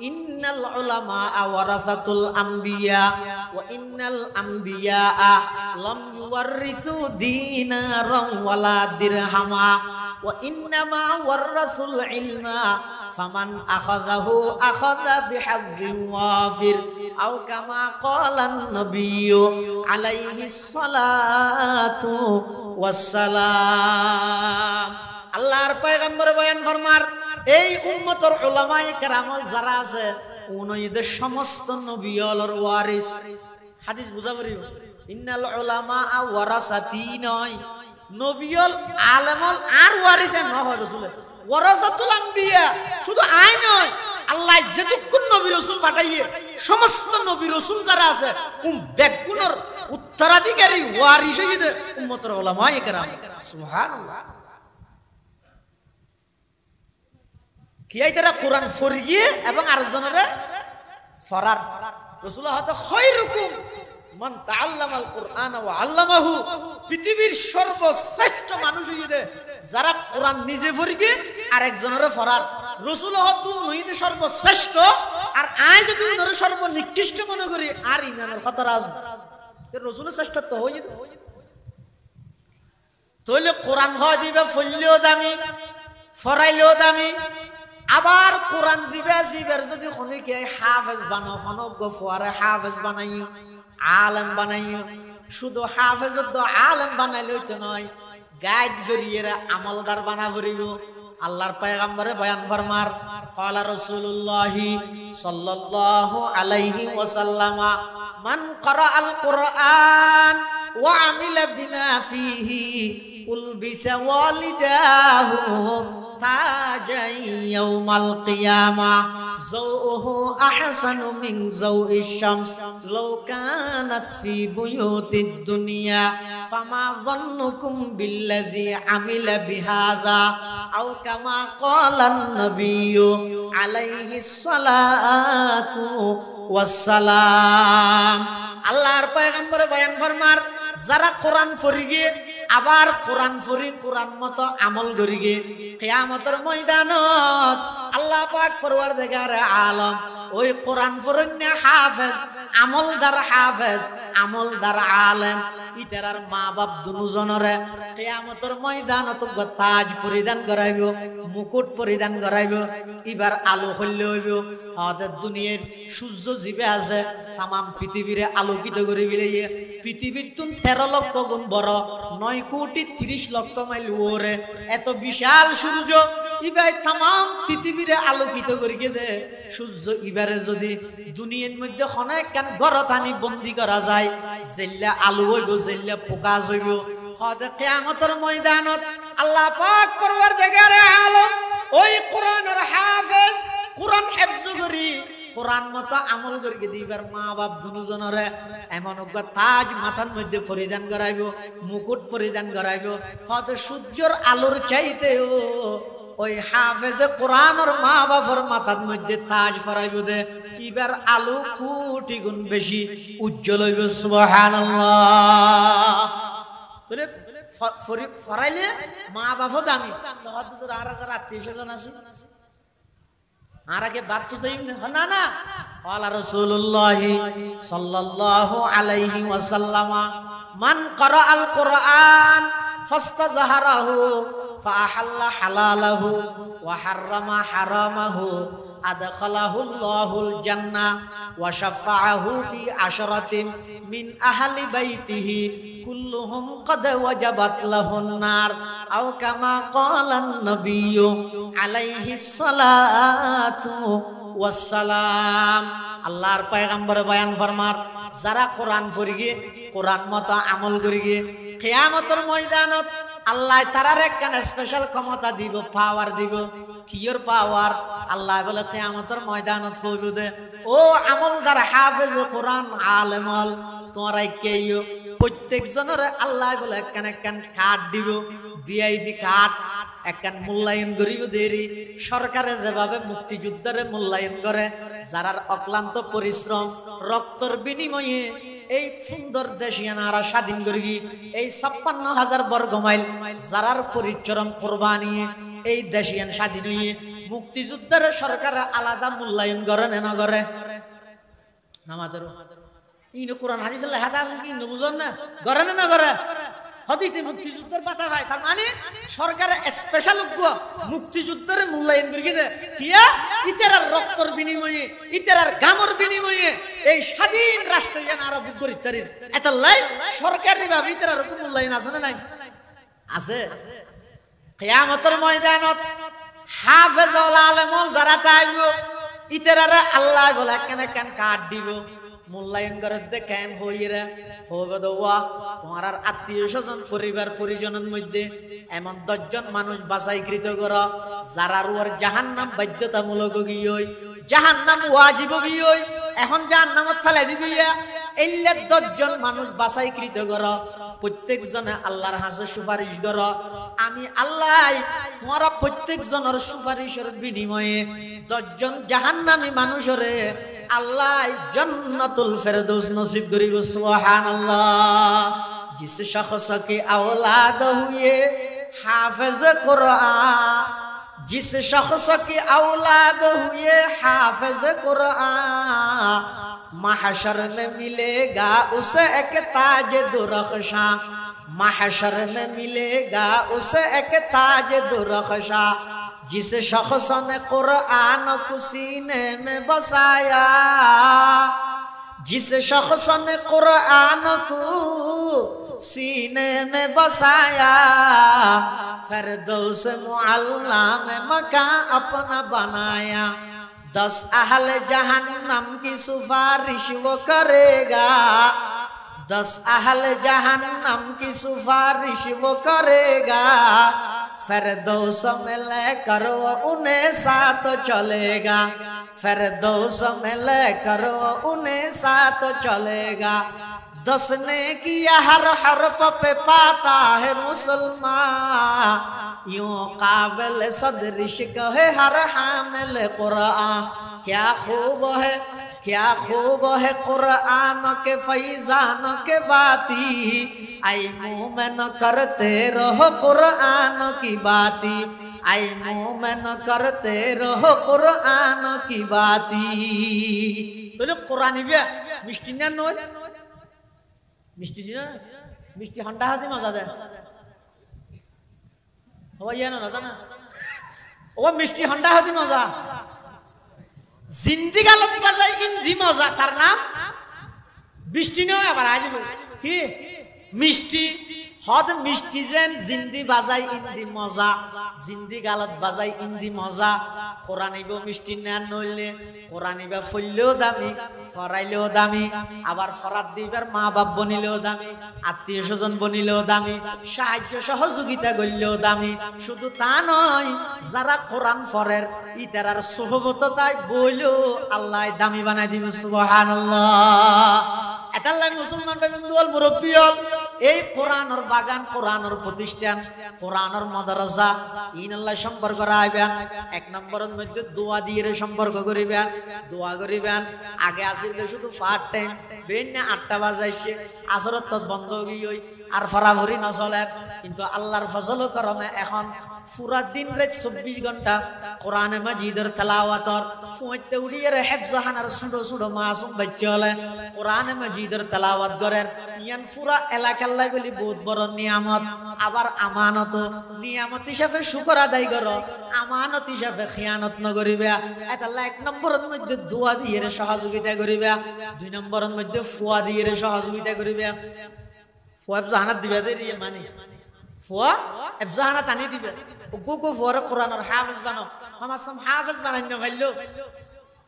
ইন্নাল উলামা ওয়ারাসাতুল আমবিয়া ওয়া ইন্নাল আমবিয়া লাম ইউওয়ারিসু দীনারান ওয়ালা দিরহামা ওয়া ইন্নামা ওয়ারাসুল ইলমা ফামান আখাযাহু আখাযা বিহাযযিন ওয়াফির আও কামা ক্বালান নবিয়্যু আলাইহিস সালাতু ওয়াস সালাম আল্লাহর পয়গম্বর বয়ান ফরমার এই উম্মতের উলামায়ে কেরাম যারা আছে উনইদের সমস্ত নবিয়লর ওয়ারিস হাদিস বুঝা পারিব ইন্নাল উলামা ওয়ারাসাতি নয় নবিয়ল আলেমল আর ওয়ারিসে ন হয় রাসূল ওয়ারাসাতুল আম্বিয়া শুধু আই নয় আল্লাহ যেতক্ষণ নবী রাসূল পাঠাইয়ে সমস্ত নবী রাসূল যারা আছে বেগুনের উত্তরাধিকারী ওয়ারিস হইতে উম্মতের উলামায়ে কেরাম সুবহানাল্লাহ কিয়াই তারা কোরআন ফরিয়ে এবং আরেকজনের ফরার রাসূল হতে খায়রুকুম মান তাআল্লামাল কুরআন ওয়া আল্লামাহু পৃথিবীর সর্বশ্রেষ্ঠ মানুষ হইতে যারা কোরআন নিজে ফরিয়ে আরেকজনের ফরার রাসূল হতে নইতে সর্বশ্রেষ্ঠ আর আই যদি ওনার সর্বনিকৃষ্ট মনে করি আর ইমানের কথা রাজ রাসূলের শ্রেষ্ঠত্ব হইতে তাহলে কোরআন হয় দিবে ফললেও দামি ফরাইলেও দামি আবার কোরআন জিবের যদি খনিকে হাফেজ বানাও খনক ফুয়ারে হাফেজ বানাইও আলেম বানাইও শুধু হাফেজত তো আলেম বানাইলে হইতো নয় গাইড করিয়েরা আমলদার বানা ভরিব আল্লাহর পয়গম্বরে বয়ান ফরমার ক্বালা রাসূলুল্লাহ সাল্লাল্লাহু আলাইহি ওয়াসাল্লাম মান ক্বারাআল কুরআন ওয়া আমিলা বিমা ফীহি উলবিসা ওয়ালিদাহু তাজাই ইয়াউমাল কিয়ামা যাউহু আহসানু মিন যাউইশ শামস লাউ কানাত ফি বুয়ুতিদ দুনিয়া ফামা যান্নুকুম বিল্লাযী আমিলা বিহাযা আও কামা ক্বালান নাবিয়্যু আলাইহিস সালাতু ওয়াস সালাম। আল্লাহর পয়গম্বর বয়ান ফরমার যারা কোরআন পড়িগে আবার কোরআন পড়ি কোরআন মতো আমল করিগে কিয়ামতের ময়দানত আল্লাহ পাক পরওয়ারদিগার আলম ওই কোরআন পড়ন্য হাফেজ আমলদার হাফেজ আমলদার আলেম ইতারার মা বাপ দুজনরে কিয়ামতের ময়দানত তাজ পরিধান করাইব মুকুট পরিধান করাইব এবার আলো হইলে হইব আমাদের দুনিয়ার সূর্য জীবে আছে তামাম পৃথিবীরে আলোকিত করে গেলে পৃথিবীর তুন 13 লক্ষ গুণ বড় 9 কোটি 30 লক্ষ মাইল ওরে এত বিশাল সূর্য ইবাই তামাম পৃথিবীরে আলোকিত করে গেছে সূর্য ইবারে যদি দুনিয়ার মধ্যে অনেক কান গরতানি বন্দী করা যায় জেল্লা আলো হইব জেল্লা প্রকাশ হইব হতে কিয়ামতের ময়দানত আল্লাহ পাক পরওয়ারদিগার আলম ওই কোরআনের হাফেজ কোরআন হিফজ করি কোরআন মতো আমল করিকে দিবার মা বাপ দুজনরে এমন তাজ মাথার মধ্যে পরিধান করাইব মুকুট পরিধান করাইব হতে সূর্যের আলোর চাইতেও ওই হাফেজে কোরআনের মা বাবার মাথার মধ্যে তাজ পরাইব দে এবার আলো কোটি গুণ বেশি উজ্জ্বল হইব সুবহানাল্লাহ। তাহলে ফরাইলে মা বাবা দামি হয়তো তোর আর যারা আত্মীয়-স্বজন আছে আর আগে বাচ্চা যাই না না ক্বালা রাসূলুল্লাহ সাল্লাল্লাহু আলাইহি ওয়াসাল্লাম মান ক্বারাআল কুরআন ফাস্তাযহারাহু ফাআহাল্লা হালালাহু ওয়া হাররামা হারামাহু আদখালাহুল্লাহুল জান্নাহ ওয়া শাফাআহু ফি আশরাতিন মিন আহলি বাইতিহি কুল্লুহুম ক্বাদ ওয়াজাবাত লাহুন নার আও কামা ক্বালান নাবিয়্যু আলাইহিস সালাতু ওয়াস সালাম। আল্লাহর পয়গম্বর বয়ান ফরমার যারা কোরআন পড়িগে কোরআন মতো আমল করিগে কিয়ামতের ময়দানত আল্লাহ তারার একখান স্পেশাল ক্ষমতা দিব পাওয়ার দিব কিয়র পাওয়ার আল্লাহ বলে কিয়ামতের ময়দানত কইব দে ও আমলদার হাফেজ কোরআন আলেমল তোমরা কেইও প্রত্যেক জনের আল্লাহ বলে একখান একখান কার্ড দিব ভিআইপি কার্ড একখান মূল্যায়ন করিব দেরি সরকারে যেভাবে মুক্তিযোদ্ধারে মূল্যায়ন করে যারার অক্লান্ত পরিশ্রম রক্তর বিনিময়ে এই সুন্দর দেশিয়ানারা স্বাধীন করি এই 56,000 বর্গ মাইল যারার পরিশ্রম কোরবানি এই দেশিয়ান স্বাধীন হয়ে মুক্তিযোদ্ধার সরকার আলাদা মূল্যায়ন করে না করে আমাদের ইনো কোরআন হাদিস লেখা কি বুঝুন না করে না করে হদিতে মুক্তিযুদ্ধের পাতা ভাই তার মানে সরকার স্পেশাল মুক্তিযুদ্ধের মূল্যায়ন করে দে কিয়া ইতারার রক্তর বিনিময়ে ইতারার গামর বিনিময়ে এই স্বাধীন রাষ্ট্র যেন আরো বুক করি তারির এত লাই সরকারি ভাবে ইতারার উপর মূল্যায়ন আছে না নাই আছে কিয়ামতের ময়দানত হাফেজুল আলেমল যারা তাইব ইতারারে আল্লাহ বলে কেন কেন কাট দিব মূল্যায়ন করে দেখেন হইরা হবে দোয়া তোমার আর আত্মীয় স্বজন পরিবার পরিজনের মধ্যে এমন 10 জন মানুষ বাছাইকৃত কর যারা রুয়ার জাহান্নাম বাধ্যতামূলক গিয়ে জাহান্নাম ওয়াজিব গিয়ে এখন জাহান্নামত ফেলে দিবি এইলে 10 জন মানুষ বাছাইকৃত কর প্রত্যেক জনে আল্লাহর হাতে সুপারিশ কর আমি আল্লাহ তোমারা প্রত্যেক জনের সুপারিশের বিনিময়ে 10 জন জাহান্নামী মানুষরে अल्लाह जन्नतुल फिरदौस नसीब करीब सुभान अल्लाह। जिस शख्स की औलाद हुए हाफिज कुरान जिस शख्स की औलाद हुए हाफिज कुरान महशर में मिलेगा उसे एक ताज दुरख्शा महशर में मिलेगा उसे एक ताज दुरख्शा। जिस शख्स ने कुरान को सीने में बसाया जिस शख्स ने कुरान को सीने में बसाया फिरदौस मुअल्ला में मकान अपना बनाया 10 अहले जहन्नम की सिफारिश वो करेगा 10 अहले जहन्नम की सिफारिश वो करेगा, फिरदौस में लेकर वो उन्हें साथ चलेगा, फिरदौस में लेकर वो उन्हें साथ चलेगा। 10 ने किया हर हरफ पे पाता है मुसलमान, यूं काबिल सदरिश्क है हर हामिल कुरान। क्या खूब है, क्या खूब है कुरान के फैजान के बाती, आई मुँह में न करते रहो कुरान की बाती, आई मुँह में न करते रहो कुरान की बाती। तो लोग कुरानी भी मिष्टी ना नोय मिष्टी जी ना मिष्टी हंडा हाथी मजा दे वो ये ना जाना वो मिष्टी हंडा हाथी मजा जिंदगी गलत मजा इंदी मजा तार नाम मिष्टी नोय আবার আজ কি মিষ্টি হদ মিষ্টি যেন জিন্দি বাজাই ইন্দি মজা, জিন্দি গালত বাজাই ইন্দি মজা। কোরআনিব মিষ্টি না নইলে কোরআনিবা ফললেও দামি, ফরাইলেও দামি, আবার ফরাত দিবার মা বাপ বনিলেও দামি, আত্মীয় স্বজন বনিলেও দামি, সাহায্য সহযোগিতা করলেও দামি। শুধু তা নয়, যারা কোরআন ফরের ইতারার সোহবততায় বইলেও আল্লাহ দামি বানাই দিবে। সুবহানাল্লাহ। এতাল্লাই মুসলমান ভাই বন্ধু হল মুরব্বী হল এই কোরআনের বাগান, কোরআনের প্রতিষ্ঠান, কোরআনের মাদ্রাসা ইনাল্লাহ সম্পর্ক রাখবেন। 1 নম্বরের মধ্যে দোয়া দিয়ে সম্পর্ক করিবেন, দোয়া করিবেন। আগে আসিল শুধু পার্ট টাইম বেন্যা 8টা বাজাইছে আসরত তো বন্ধ গই আর ফরাফরি নচলে, কিন্তু আল্লাহর ফজল করমে এখন পুরা দিন রাত 24 ঘন্টা কোরআনে মাজিদের তেলাওয়াতর ফুঁইতে উড়িয়ে হেফজাহানার ছোট ছোট মাসুম বাচ্চা হলে কোরআনে মাজিদের তেলাওয়াত করেন। ইয়ান পুরা এলাকার লাই বলি বহুত বড় নিয়ামত, আবার আমানত। নিয়ামত হিসাবে শুকর আদায় করো, আমানত হিসাবে খিয়ানত নকরিবে। এতাল্লাহ 1 নম্বরের মধ্যে দোয়া দিয়ে সহযোগিতা করিবে, 2 নম্বরের মধ্যে ফুয়া দিয়ে সহযোগিতা করিবে। ফুয়া জাহানাত দিবে দিয়ে মানে ফুয়া জাহানাত আনি দিবে। গো ফুয়ার কোরআনের হাফেজ বানো, আমার সব হাফেজ বানাইন্য ভাইলো।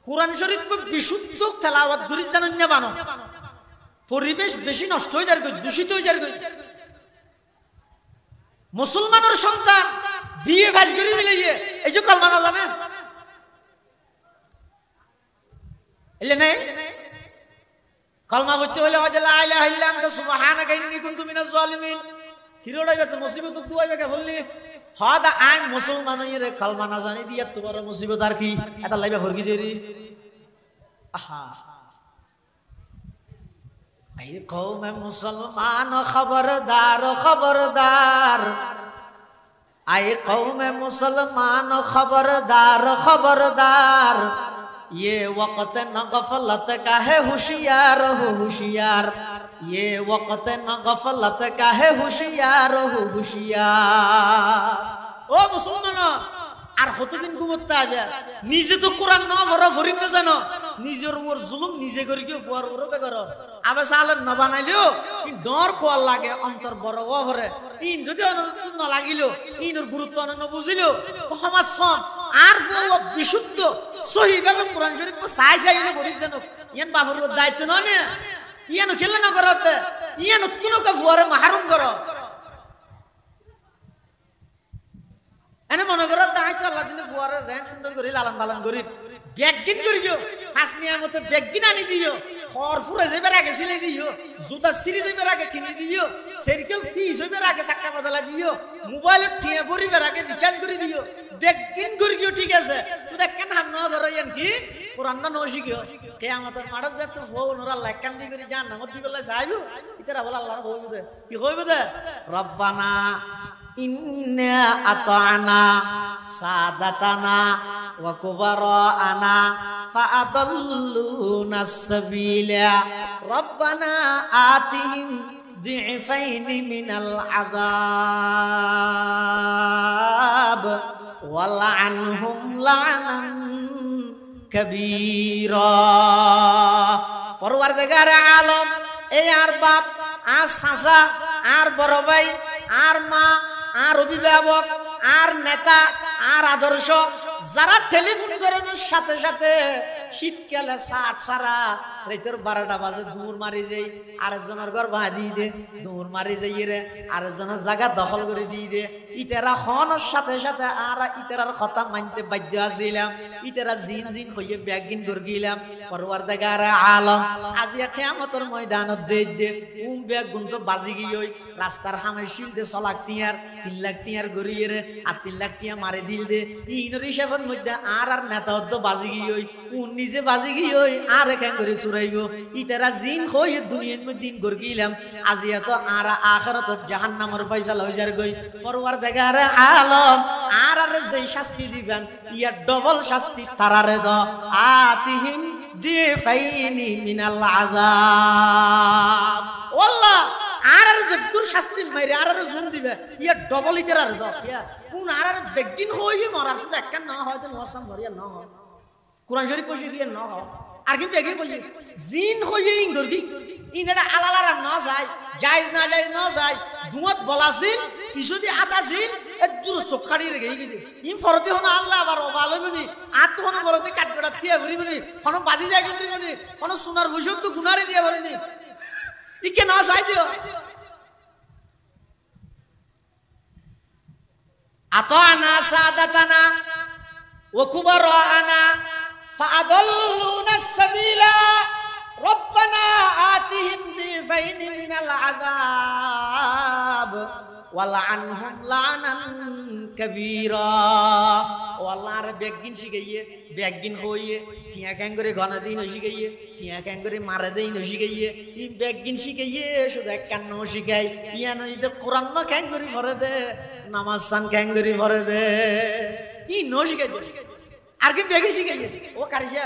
কোরআন শরীফ বিশুদ্ধ তেলাওয়াত করি জানেন না বানো, পরিবেশ বেশি নষ্ট হয়ে যার গই, দূষিত হয়ে যার গই। মুসলমানের সন্তান বিয়ে ভাজ করে মিলাইয়ে এই যে কলমা না জানে এলে নেই কলমা পড়তে হলে হয় লা ইলাহা ইল্লা আনতা সুবহানাকা ইন্নী কুনতু মিনাজ জালিমিন। হিরোড়াইবে তো মুসিবত দুয়াইবে কে বললি হদা আই মুসলমান রে কলমা না জানি দিয়া তোমার মুসিবত আর কি এটা লাইবা ফরকি দেরি। আহা আই কওমে মুসলমান খবরদার খবরদার, আই কওমে মুসলমান খবরদার খবরদার, ये वक्त न गफलत का है होशियार हो होशियार, ये वक्त न गफलत का है होशियार हो होशियार। ओ मुसलमान আর কতদিন ঘুমোতে হবে? নিজে তো কোরআন না ভরা ফরিং না জানো, নিজের উপর জুলুম নিজে করে কি ফুয়ার উপরে করো। আবে সালেম না বানাইলেও ডর কোয়াল লাগে, অন্তর বড় ভরে। ইন যদি না লাগিল, ইনর গুরুত্ব না বুঝিল তো সমাজ সব আর বিশুদ্ধ সহিভাবে কোরআন শরীফ চাই চাই না করি জানো। ইয়ান বাবুর দায়িত্ব নয় না, ইয়ানো খেলে না করাতে, ইয়ানো তুনকা ফুয়ারে মাহারুম করো। এনে মনে করো দায়িত্ব আল্লাহ দিলে ফুয়ারে যেন সুন্দর করে লালন পালন করি ব্যাগিন করিও, ফার্স্ট নিয়ামতে ব্যাগিন আনি দিও, খড় ফুরে যাইবার আগে সিলাই দিও, জুতা সিঁড়ি যাইবার আগে কিনে দিও, সাইকেল ফিস হইবার আগে চাক্কা বদলা দিও, মোবাইল টিয়া ভরিবার আগে রিচার্জ করে দিও, ব্যাগিন করিও। ঠিক আছে তুই কেন হাম না ধরো ইয়ান কি কোরআন না নশিকিও কিয়ামতের মাঠে যত ফোন ওরা লাকান দি করে জান নামত দিবেলা চাইবো ইতারা বলে আল্লাহ কইবে দে কি কইবে দে রব্বানা ইন্না আতানা সাদাতানা ওয়া কুবারানা ফাআদাল্লুনা সাবিলা রব্বানা আতিহিম ضعفين من العذاب والعنهم لعنا كبيرا। পরওয়ারদিগার আলম এই আর বাপ আর চাচা আর বড় ভাই আর মা আর অভিভাবক আর নেতা আর আদর্শ যারা টেলিফোন করানোর সাথে সাথে শীতকালে সাত সারা রাতের 12টা বাজে দূর মারি যাই আরেকজনের ঘর ভাড়া দিয়ে দে দূর মারি যাই রে আরেকজনের জায়গা দখল করে দিয়ে দে ইতেরা হনের সাথে সাথে আর ইতেরার কথা মানতে বাধ্য আসছিলাম ইতেরা জিন জিন হইয়ে ব্যাগিন করে গেলাম পরওয়ারদিগার আলম আজিয়া কিয়ামতের ময়দানত দে ব্যাগ গুনতো বাজি গিয়ে রাস্তার হামেশিল দে চলাক টিয়ার 3 লাখ টিয়ার গড়িয়ে রে আর 3 লাখ টিয়া মারি দিল দে ইনর হিসাবের মধ্যে আর নেতা তো বাজি গিয়ে নিজে বাজি গিয়ে আর কেন করে চুরাইব ইতারা জিন হয়ে দুনিয়ার মধ্যে দিন করে গেলাম আজিয়া তো আর আখিরাত জাহান্নামের ফয়সালা হয়ে যার গই পরওয়ারদিগার আলম আর যে শাস্তি দিবেন ইয়া ডবল শাস্তি তারারে দ আতিহিম দিফাইনি মিনাল আযাব আল্লাহ আর যে দূর শাস্তি মাইরে আর জুন দিবে ইয়া ডবল ইতারার দ ইয়া কোন আর বেগিন হয়ে মরার শুধু একখান না হয় তো মৌসুম ভরিয়া না হয় কুরআন শরীফ পড়ে গিয়ে না হয় আর কিন্তু এগিয়ে বলি জিন হয়ে ইংরবি ইনারা আলালারাম না যায় জায়েজ না যায় দুমত বলাছিন কিছুদি আতাছিন একদূর চোখাড়ি রেগে গিয়ে ইম ফরতে হন আল্লাহ আবার ভালো বনি আত হন ফরতে কাটকড়া দিয়ে ভরিবনি কোন বাজি জায়গা ভরিবনি কোন সোনার ভূষণ তো গুনারে দিয়ে ভরিনি ইকে না যায় দিও আতানা সাদাতানা ওয়া কুবারানা ফাআদাল্লুনা সাবিলা রব্বানা আতিহিম দিফাইনি মিনাল আযাব ওয়ালআনহুম লানান কাবীরা ও আল্লাহর বেগিন শিখাইয়ে বেগিন হইয়ে টিয়া ক্যাং করে ঘন দিন শিখাইয়ে টিয়া ক্যাং করে মারা দিন শিখাইয়ে ই বেগিন শিখাইয়ে শুধু এক কান্ন শিখাই ইয়া নই তো কোরআন না ক্যাং করে ভরে দে নামাজ সান ক্যাং করে ভরে দে ই নো শিখাই আর কি বেগে শিখাইয়ে ও কারিশা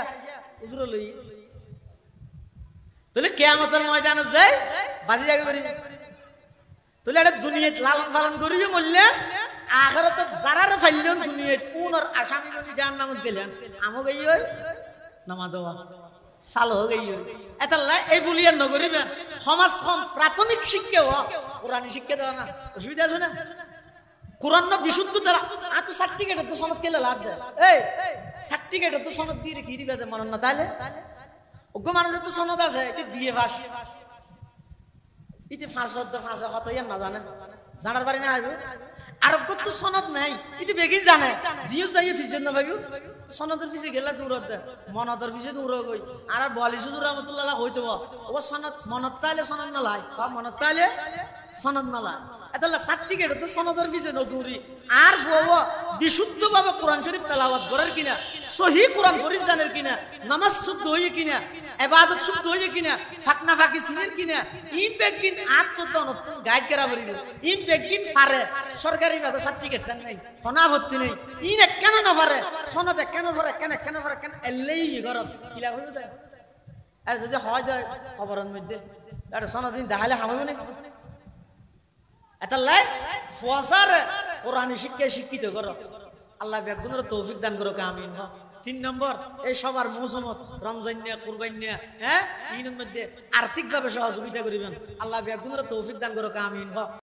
হুজুর লই তাহলে কিয়ামতের ময়দানে যাই বাজি জায়গা করি তাহলে এটা দুনিয়াত লালন পালন করিবে বললে আখিরাতে যারারে ফাইলেন দুনিয়াত পুনর আসামি বনি জাহান্নামত গেলেন আমো গই ওই নামাজ দেওয়া সাল হয়ে গই এতাল্লা এই বলিয়া নগরিবেন সমাজ কম প্রাথমিক শিক্ষা হ কোরআনী শিক্ষা দেওয়া না অসুবিধা আছে না কোরআন না বিশুদ্ধ তারা আতো সার্টিফিকেট তো সনদ কেলে লাভ দেয় এই সার্টিফিকেট তো সনদ দিয়ে কি দিবে মনন না তাইলে ওগো মানুষের তো সনদ আছে এতে বিয়ে পাস ইতে 5 কত ইয়ার না জানে জানার বাড়ি না আইবো আর কত সনদ নাই ইতে বেগিন জানে জিও যাইয়ে তিজন না ভাইও সনদের পিছে গেলা দূরত মনদের পিছে দূর গই আর বলি সুজুর রহমাতুল্লাহ হইতো ও সনদ মনত তাইলে সনদ না লাই বা মনত তাইলে সনদ না লাই এতলা সার্টিফিকেট তো সনদের পিছে ন দূরি আর ও বিশুদ্ধভাবে কোরআন শরীফ তেলাওয়াত করার কিনা সহি কোরআন ফরিজ জানের কিনা নামাজ শুদ্ধ হইয়ে কিনা ইবাদত শুদ্ধ হইয়ে কিনা ফাকনা ফাকি সিনের কিনা ইম বেগিন আত্মদন গাইড করা বলিব ইম বেগিন পারে সরকারি ভাবে সার্টিফিকেট নাই অনাভত্তি নেই ইন কেন না পারে সনদ কেন পারে কেন পারে কেন এলেই ঘরত কিলা হইব দে আর যদি হয় যায় খবরের মধ্যে আর সনদ দিন দেখালে হামাইব না এতাল্লাই ফসার কোরআনী শিক্ষায় শিক্ষিত করো আল্লাহ বেগুনের তৌফিক দান করো আমিন। 3 নম্বর এই সবার মৌসুমত রমজান নিয়া কুরবান নিয়া হ্যাঁ ইনের মধ্যে আর্থিকভাবে সহযোগিতা করিবেন আল্লাহ বেগুনের তৌফিক দান করো আমিন।